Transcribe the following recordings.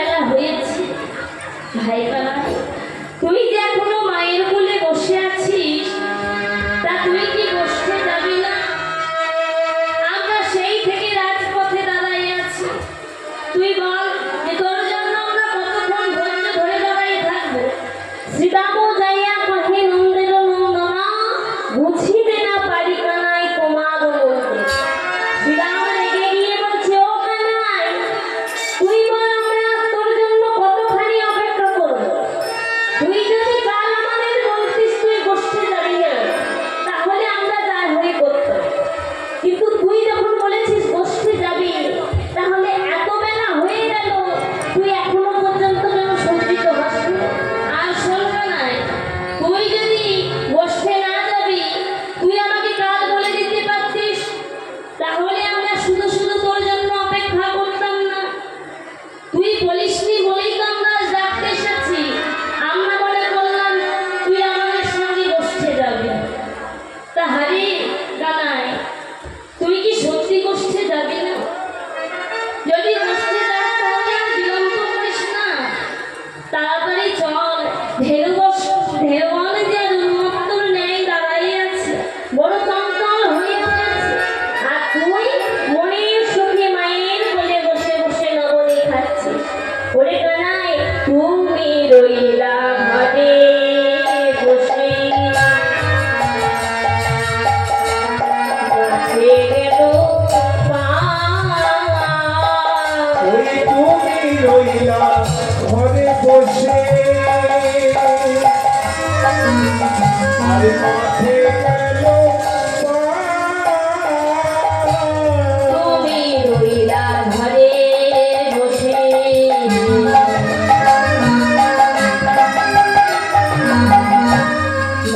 বেলা হয়েছে ভাই বাবা, তুই যে এখনো মায়ের কোলে বসে আছিস, তা তুই কি বসতে যাবি না? আমরা সেই থেকে রাজপথে দাঁড়াই আছি। তুই বল যে তোর জন্য আমরা কতক্ষণ ধৈর্য ধরে দাঁড়াই থাকবো? শ্রীরাম যাইয়া কহে নন্দের নন্দনা, বুঝিতে না পারি কানাই তোমার বলতে। শ্রীরাম রেগে গিয়ে বলছে, ও কানাই, তুই বল আমরা তোর জন্য কতখানি অপেক্ষা করবো? তুই যদি কাল আমাদের বলতিস তুই বসতে যাবি না, তাহলে আমরা যার হয়ে করতাম। কিন্তু তুই যখন বলেছিস বসতে যাবি, তাহলে এত বেলা হয়ে গেল, তুই এখনো পর্যন্ত কেন সজ্জিত হসনি? আর শোন নাই, তুই যদি বসতে না যাবি, তুই আমাকে কাল বলে দিতে পারতিস, তাহলে আমরা শুধু শুধু তোর জন্য অপেক্ষা করতাম না। তুই বলিসনি বলেই তো আমরা আজ ডাকতে এসেছি। আমরা মনে করলাম তুই আমাদের সঙ্গে বসতে যাবি। তা হারি কানাই, তুই কি সত্যি বসতে যাবি না? যদি বসতে যাস তাহলে আর বিলম্ব করিস না, তাড়াতাড়ি চল। ধেরুবন যে আর উন্মত্তর ন্যায় দাঁড়াইয়ে আছে, বড় চঞ্চল হয়ে পড়েছে। আর তুই মনের সুখে মায়ের কোলে বসে বসে লবণী খাচ্ছিস। ওরে কানাই, তুমি রইলা ঘরে বসে, মাঠে গেল ওই তুমি রইলা ঘরে বসে, আর মাঠে গেল তুমি রইলা ঘরে বসে,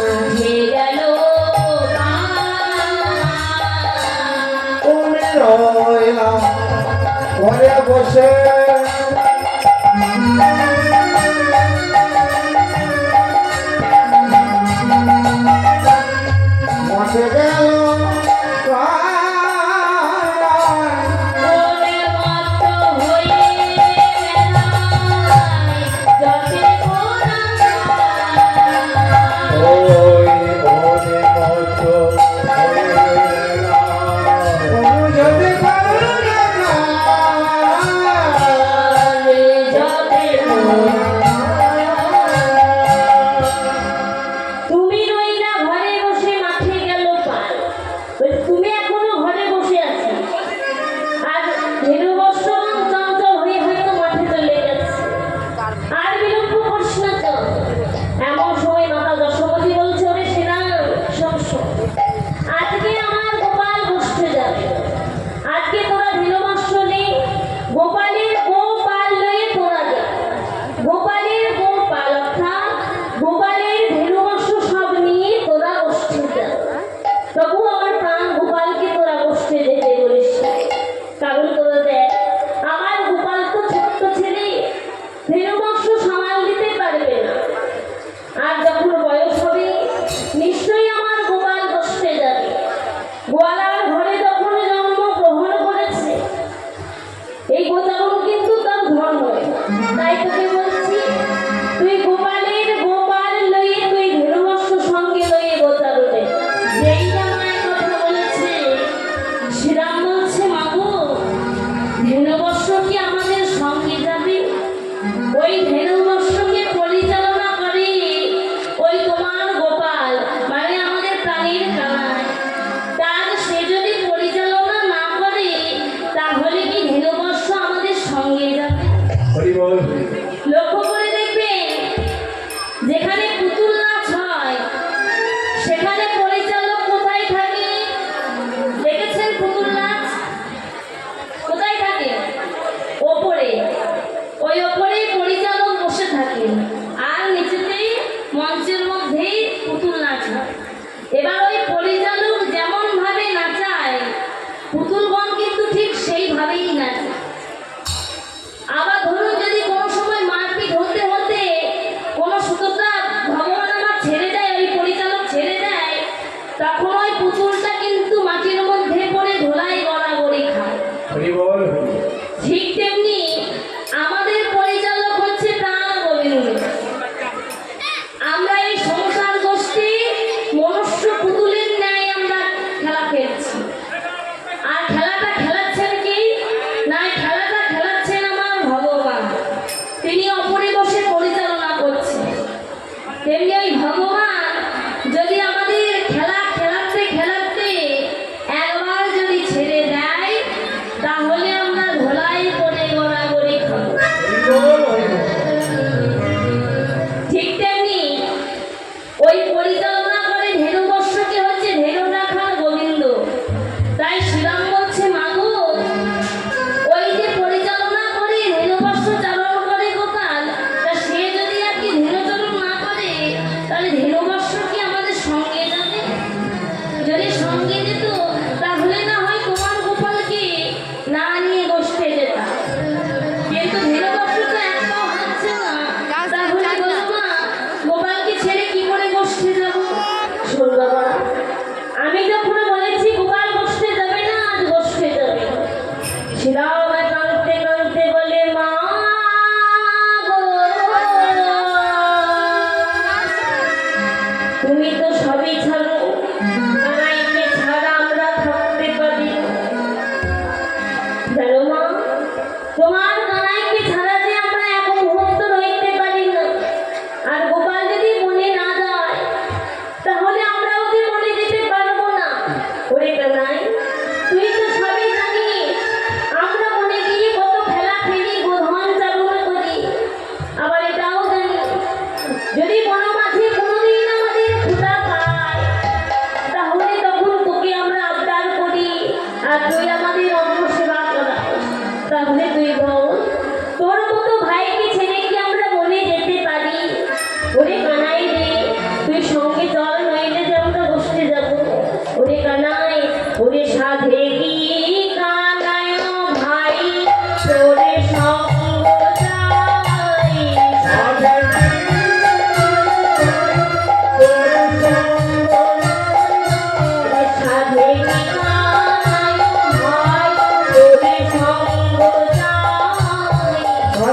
মাঠে গেল তুমি রইলা ঘরে বসে, মাঠে গেল ওরে মত হয়ে বেড়াই, যতে গোরা ওই মনে মত যদি ভালো লাগা যতে তুমি রইলা ঘরে বসে, মাঠে গেল পাল। তুমি এখনো ঘরে বসে আছো, আর ধেনুবর্ষমান চঞ্চল হয়ে হয়তো মাঠে চলে গেছে। আর বিলম্ব করিস না, চল। এমন সময় মাতা যশোমতী বলছে, ওরে শ্রীরাম, শোন শোন, আজকে আমার গোপাল বসতে যাবে। আজকে তোরা ধেনুবর্ষ নেই, গোপালের গোপাল লয়ে তোরা যা। গোপালের গোপাল অর্থাৎ গোপালের ধেনুবর্ষ সব নিয়ে তোরা বসতে যা। তবু আমার প্রাণ গোপালকে তোরা বসতে যেতে বলিস না। কারণ তোরা দেখ, আমার গোপাল তো ছোট্ট ছেলে, ধেনুবর্ষ সামাল দিতে পারবে না। আর যখন বয়স হবে, নিশ্চয়ই আমার গোপাল বসতে যাবে। গোয়ালার ঘরে যখন জন্ম গ্রহণ করেছে, এই গোচারণ কিন্তু তার ধর্ম। তাই তোকে বলছি, তুই গোপালের গোপাল লইয়ে তুই ধেনুবর্ষ সঙ্গে লইয়ে গোচারণে। যেই না মায়ের কথা বলেছে, শ্রীরাম বলছে, মাগো, ধেনুবর্ষ কি আমাদের সঙ্গে যাবে? ওই ধেনুবর্ষকে পরিচালনা করে ওই তোমার গোপাল, মানে আমাদের প্রাণীর কানাই। তার সে যদি পরিচালনা না করে, তাহলে কি ধেনুবর্ষ আমাদের সঙ্গে যাবে? হরি বল। লক্ষ্য করে দেখবেন, যেখানে পুতুল নাচ হয়, সেখানে পরিচালক কোথায় থাকে? দেখেছেন পুতুল নাচ কোথায় থাকে? ওপরে। ওই ওপরে পরিচালক বসে থাকে, আর নিচেতেই মঞ্চের মধ্যেই পুতুল নাচ হয়। এবার ওই পরিচালক যেমন ভাবে নাচায়, পুতুলগণ কিন্তু ঠিক সেইভাবেই নাচে। আবার ধরুন যদি কোনো সময়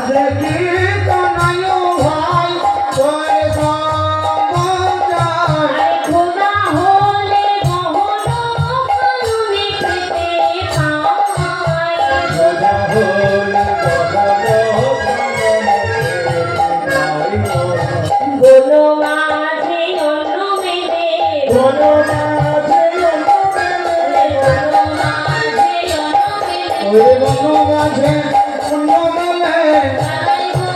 আজে কি কানায় ভাই তোর সমাচার আরে খোদা হলে গহন কানুনে পেতে পায় খোদা হল গগন বলো মাঝে অন্য মেলে বলো মাঝে বলো মাঝে অন্য মেলে ওরে বলো মাঝে অন্য মেলে কানাই গো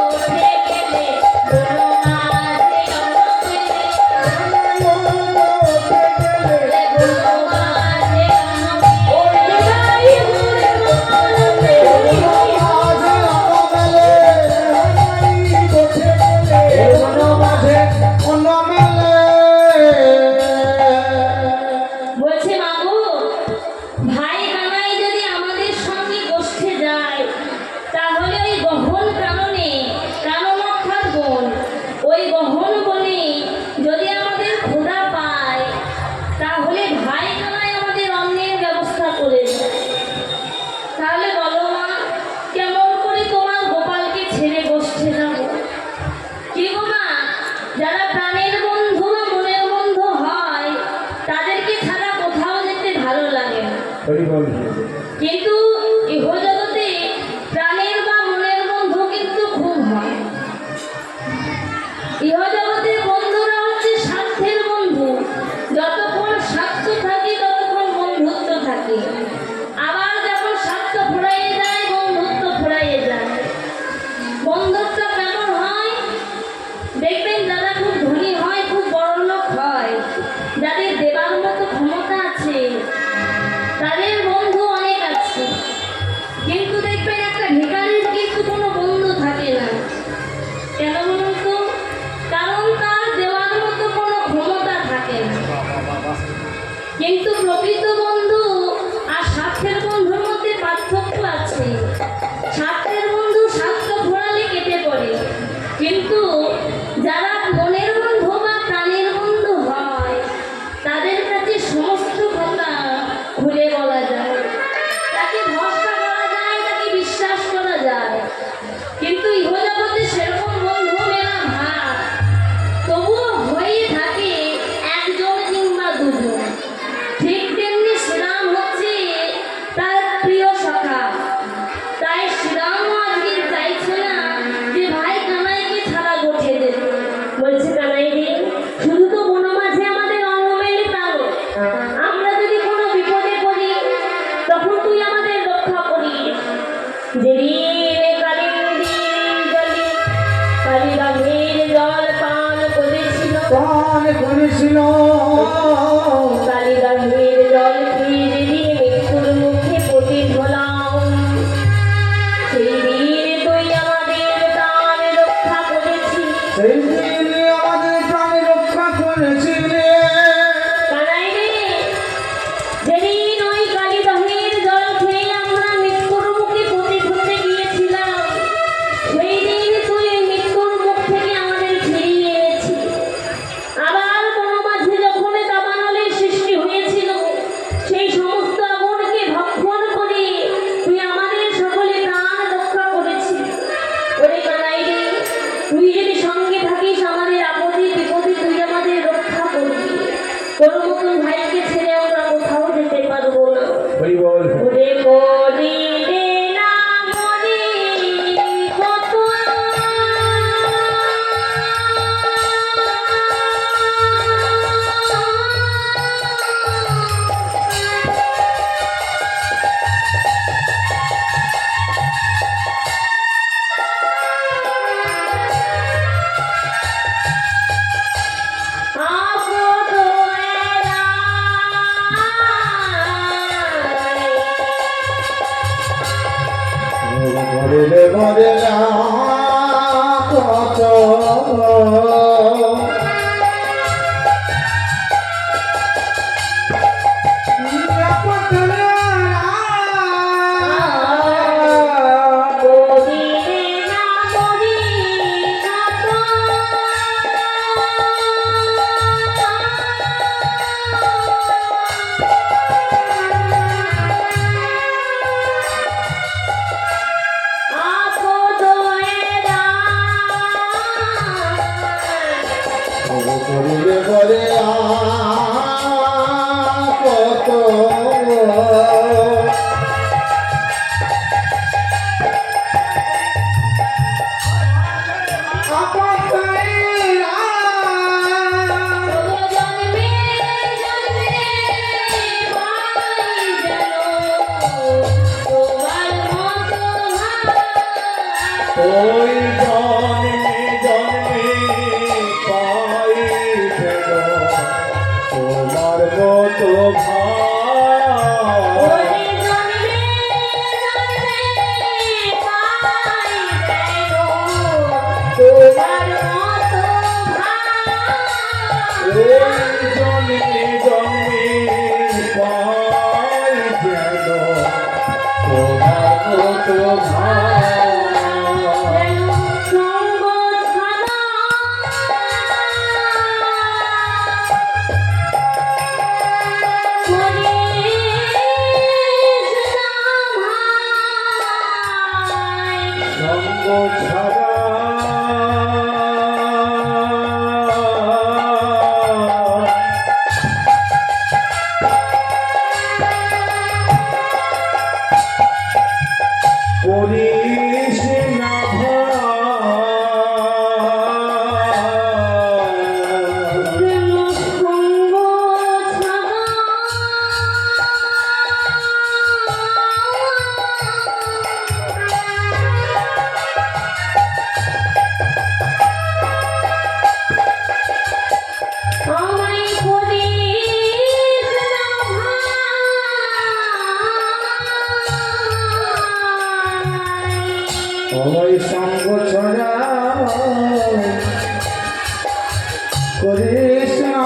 উঠে গেলে বলো মাঝে অন্য মেলে বলো মাঝে অন্য মেলে যাই ঘুরে বলতে বলছে মাগো ভাই কানাই যদি আমাদের সঙ্গে গোষ্ঠে যায় তাহলে ওই গহন কাননে কানন অর্থাৎ বন ওই গহন বনে যদি আমাদের ক্ষুধা পায় তাহলে ভাই কানাই আমাদের অন্নের ব্যবস্থা করে দেয়। তাহলে বলো মা কেমন করে তোমার গোপালকে ছেড়ে গোষ্ঠে যাব কি গো মা যারা প্রাণের বন্ধু বা মনের বন্ধু হয় তাদেরকে ছাড়া কোথাও যেতে ভালো লাগে না কিন্তু ইহজগতে প্রাণের বা মনের বন্ধু কিন্তু খুব হয়। ইহজগতে বন্ধুরা হচ্ছে স্বার্থের বন্ধু, যতক্ষণ স্বার্থ থাকে ততক্ষণ বন্ধুত্ব থাকে, আবার যখন স্বার্থ ফুরাইয়ে যায় বন্ধুত্ব ফুরাইয়ে যায়। বন্ধুত্ব কেমন হয় দেখবেন, যারা খুব ধনী হয়, খুব বড় লোক হয়, যাদের দেবার মতো ক্ষমতা আছে তাদের বন্ধু অনেক আছে, কিন্তু দেখবেন একটা ভিখারির কিন্তু কোনো বন্ধু থাকে না। কেন বলুন তো? কারণ তার দেওয়ার মতো কোনো ক্ষমতা থাকে না। কিন্তু প্রকৃত বন্ধু আর স্বার্থের বন্ধুর মধ্যে পার্থক্য আছে। স্বার্থের বন্ধু স্বার্থ ঘোরালে কেটে পড়ে, কিন্তু যারা মনের বন্ধু বা প্রাণের বন্ধু হয় তাদের কাছে সমস্ত কথা খুলে বলা যায়, তাকে ভরসা করা যায়, তাকে বিশ্বাস করা যায়। কিন্তু ইহজগতে সেরকম বন্ধু মেলা ভার, তবুও হয়ে থাকে একজন কিংবা দুজন। ঠিক তেমনি শ্রীরাম হচ্ছে তার প্রিয় সখা, তাই শ্রীরামও আজকে চাইছে না যে ভাই কানাইকে ছাড়া গোঠে যেতে। বলছে কানাই রে, শুধু তো বনমাঝে আমাদের অন্ন মেলে তাও, আমরা যদি কোনো বিপদে পড়ি তখন তুই আমাদের রক্ষা করিস। যেদিন কালিন্দীর জলে কালিরামের জল পান করেছিল, কালিরামের জল খেয়ে যেদিন মৃত্যুর মুখে পতিত হলাম, সেই দিন তুই আমাদের প্রাণ রক্ষা করেছিস। কানাই রে, যেদিন ওই কালিদহের জল খেয়ে আমরা মৃত্যুর মুখে পতিত হতে গিয়েছিলাম, সেই দিন তুই মৃত্যুর মুখ থেকে আমাদের ফিরিয়ে এনেছিস। আবার কোনো মাঝে যখন দাবানলের সৃষ্টি হয়েছিল, করিলে পরে কত জন্মে জন্মে পাই যেন তোমার মতো ওই জন্মে জন্মে পাই যেন তোমার মতো ভাই ওরে জন্মে জন্মে পাই যেন তোমার মতো ওই জন্মে জন্মে পাই যেন তোমার মতো ভাই সঙ্গ ছাড়া করিস না ভাই ওই সঙ্গ ছাড়া করিস না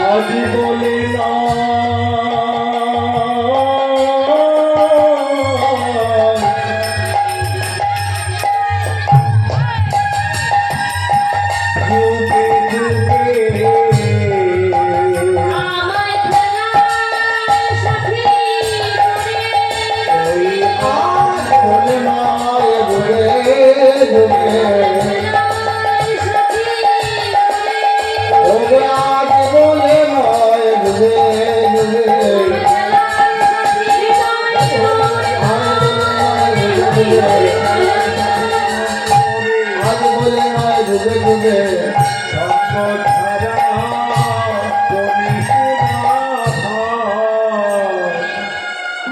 আজ বলে না আজ বলে নয় যুগে যুগে সঙ্গ ছাড়া করিস না ভাই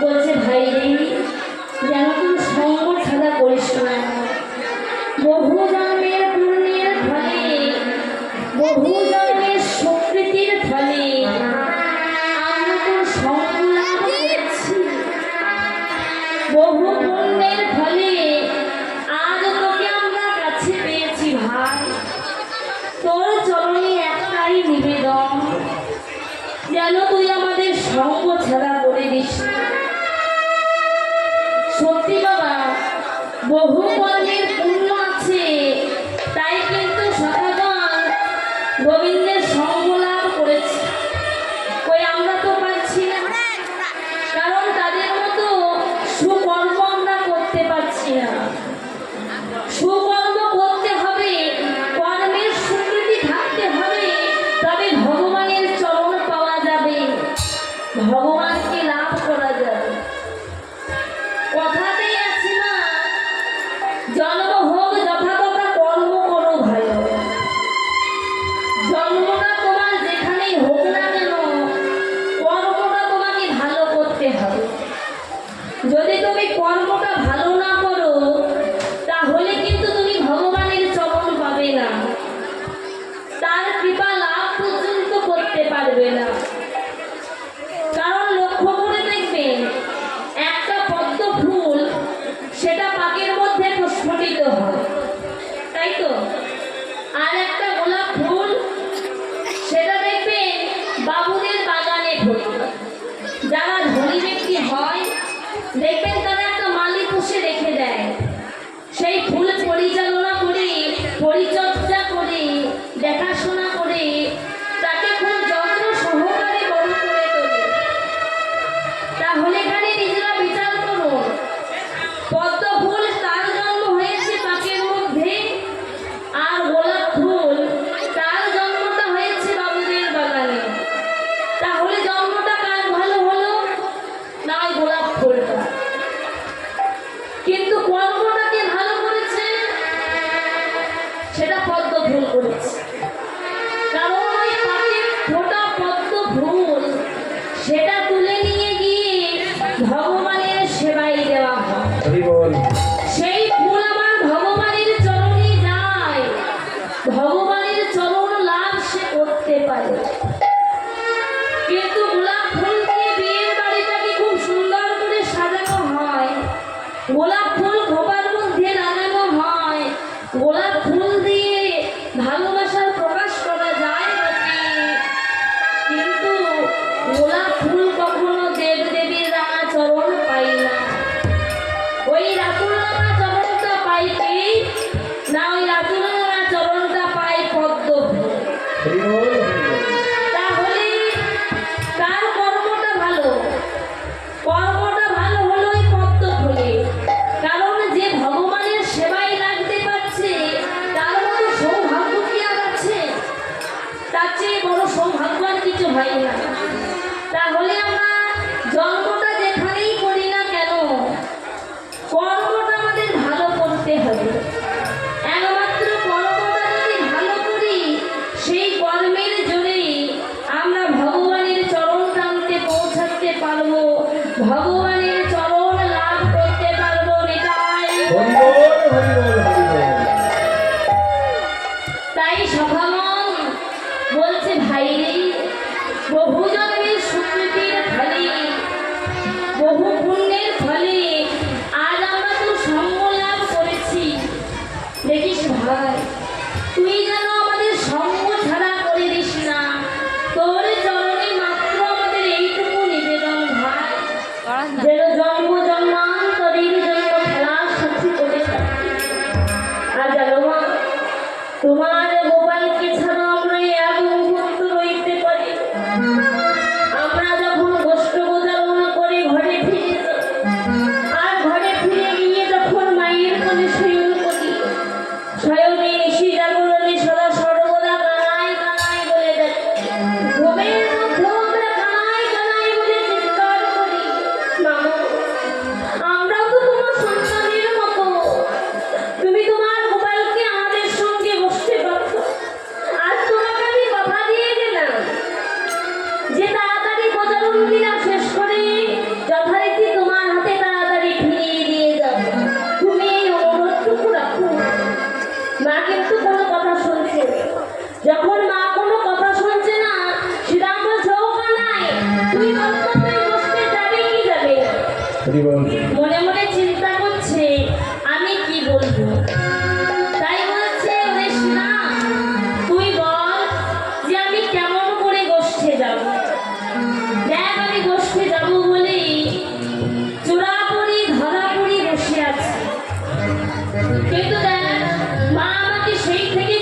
বলছে ভাই রে যেন তুমি সঙ্গ ছাড়া করিস না বহু জন্মের পুণ্যের ফলে বহু জন্মের স্বীকৃতির ফলে আমরা তো সঙ্গ লাভ করেছি বহু পুণ্যের ফলে আজ তোকে আমরা কাছে পেয়েছি ভাই তোর চরণে একটাই নিবেদন যেন তুই আমাদের সঙ্গ ছাড়া করে দিস না। সত্যি বাবা বহু কর্মের পুণ্য আছে তাই কিন্তু সখাগণ গোবিন্দের সঙ্গ লাভ করেছে ওই আমরা তো পাচ্ছি না কারণ তাদের মতো সুকর্ম আমরা করতে পারছি না সুকর্ম করতে হবে কর্মের স্বীকৃতি থাকতে হবে তবে ভগবানের চরণ পাওয়া যাবে ভগবানকে লাভ করা যাবে কথাতেই আছে না জন্ম হোক যথাযথা কর্ম করো ভালো জন্মটা তোমার যেখানেই হোক না কেন কর্মটা তোমাকে ভালো করতে হবে যদি তুমি কর্মটা ভালো না করো তাহলে কিন্তু তুমি ভগবানের চরণ পাবে না তার কৃপা লাভ পর্যন্ত করতে সেটা পদ্ম ফুল করেছে। কারণ ওই পাখির ফোটা পদ্ম ফুল সেটা তুলে নিয়ে গিয়ে ভগবানের সেবায় দেওয়া হয়। হরি বল। সেই ফুল আমার ভগবানের চরণে যায়, ভগবানের চরণ লাভ সে করতে পারে। কিন্তু গোলাপ ফুল দিয়ে বিয়ের বাড়িটাকে খুব সুন্দর করে সাজানো হয়, গোলাপ ফুল খোপার মধ্যে লাগানো হয়, গোলাপ ফুল দিয়ে ভালোবাসার প্রকাশ করা যায় বটে। কিন্তু গোলাপ ফুল কখনো দেব দেবীর রাঙা চরণ পাই না। ওই রাতুল রাঙা চরণটা পাই কি না, ওই রাতুল রাঙা চরণটা পাই পদ্ম ফুল। হরি বল। তাহলে কার কর্মটা ভালো? কর্মটা ভালো হলো ওই পদ্ম ফুলে। কারণ যে ভগবানের সেবায় লাগতে পারছে তার মতো সৌভাগ্য কি আর আছে? তার চেয়ে বড় সৌভাগ্য আর কিছু হয় না। তাহলে আমরা জন্মটা যেখানেই করি না কেন, কর্মটা আমাদের ভালো করতে হবে। একমাত্র কর্মটা যদি ভালো করি, সেই কর্মের জোরেই আমরা ভগবানের চরণ প্রান্তে পৌঁছাতে পারবো, ভগবানের চরণ লাভ করতে পারবো। নিতাই হরি বল, হরি বল, হরি বল। তাই সভামন বলছে, ভাই রে, বহু জন্মের সুকৃতির ফলে, বহু পুণ্যের ফলে আজ আমরা তো সঙ্গ লাভ করেছি। দেখিস ভাই, তুই যেন আমাদের সঙ্গ ছাড়া করে দিস না। তোর চরণে মাত্র আমাদের এইটুকু নিবেদন ভাই, যেন জন্ম জন্মান্তরের জন্য খেলার সাথী করে থাকি। আর জানো মা, তোমার গোপালকে ছাড়া আমরা এক মুহূর্ত রইতে পারি। আমরা যখন গোষ্ঠ গোচারণা করে ঘরে ফিরে যাই, আর ঘরে ফিরে গিয়ে যখন মায়ের কোলে শয়ন করি, শয়নে নিশি জাগরণে সদা সর্বদা কানাই কানাই বলে ডাকি। ঘুমের মধ্যেও আমরা কানাই কানাই বলে চিৎকার করি, মা আমরাও তো তোমার সন্তানের মতো। তুমি তোমার গোপালকে আমাদের সঙ্গে বসতে পারতো। আজ তোমাকে আমি কথা দিয়ে গেলাম যে তাড়াতাড়ি প্রচারণ ক্রিয়া শেষ করে যথারীতি তোমার হাতে তাড়াতাড়ি ফিরিয়ে দিয়ে যাব। তুমি এই অনুরোধটুকু রাখো। মা কিন্তু কোনো কথা শুনছে না। যখন মা কোনো কথা শুনছে না, শ্রীরাম বলছে, ও কানাই, তুই কর্তব্যে বসতে যাবে কি যাবে না? হরি বল। মনে মনে চিন্তা করছে আমি কি বলবো। তাই বলছে, ওরে শ্রীরাম, তুই বল যে আমি কেমন করে গোষ্ঠে যাব। দেখ, আমি গোষ্ঠে যাব বলেই চোরাপুরি ধরাপুরি বসে আছি। কিন্তু দেখ, মা আমাকে সেই থেকে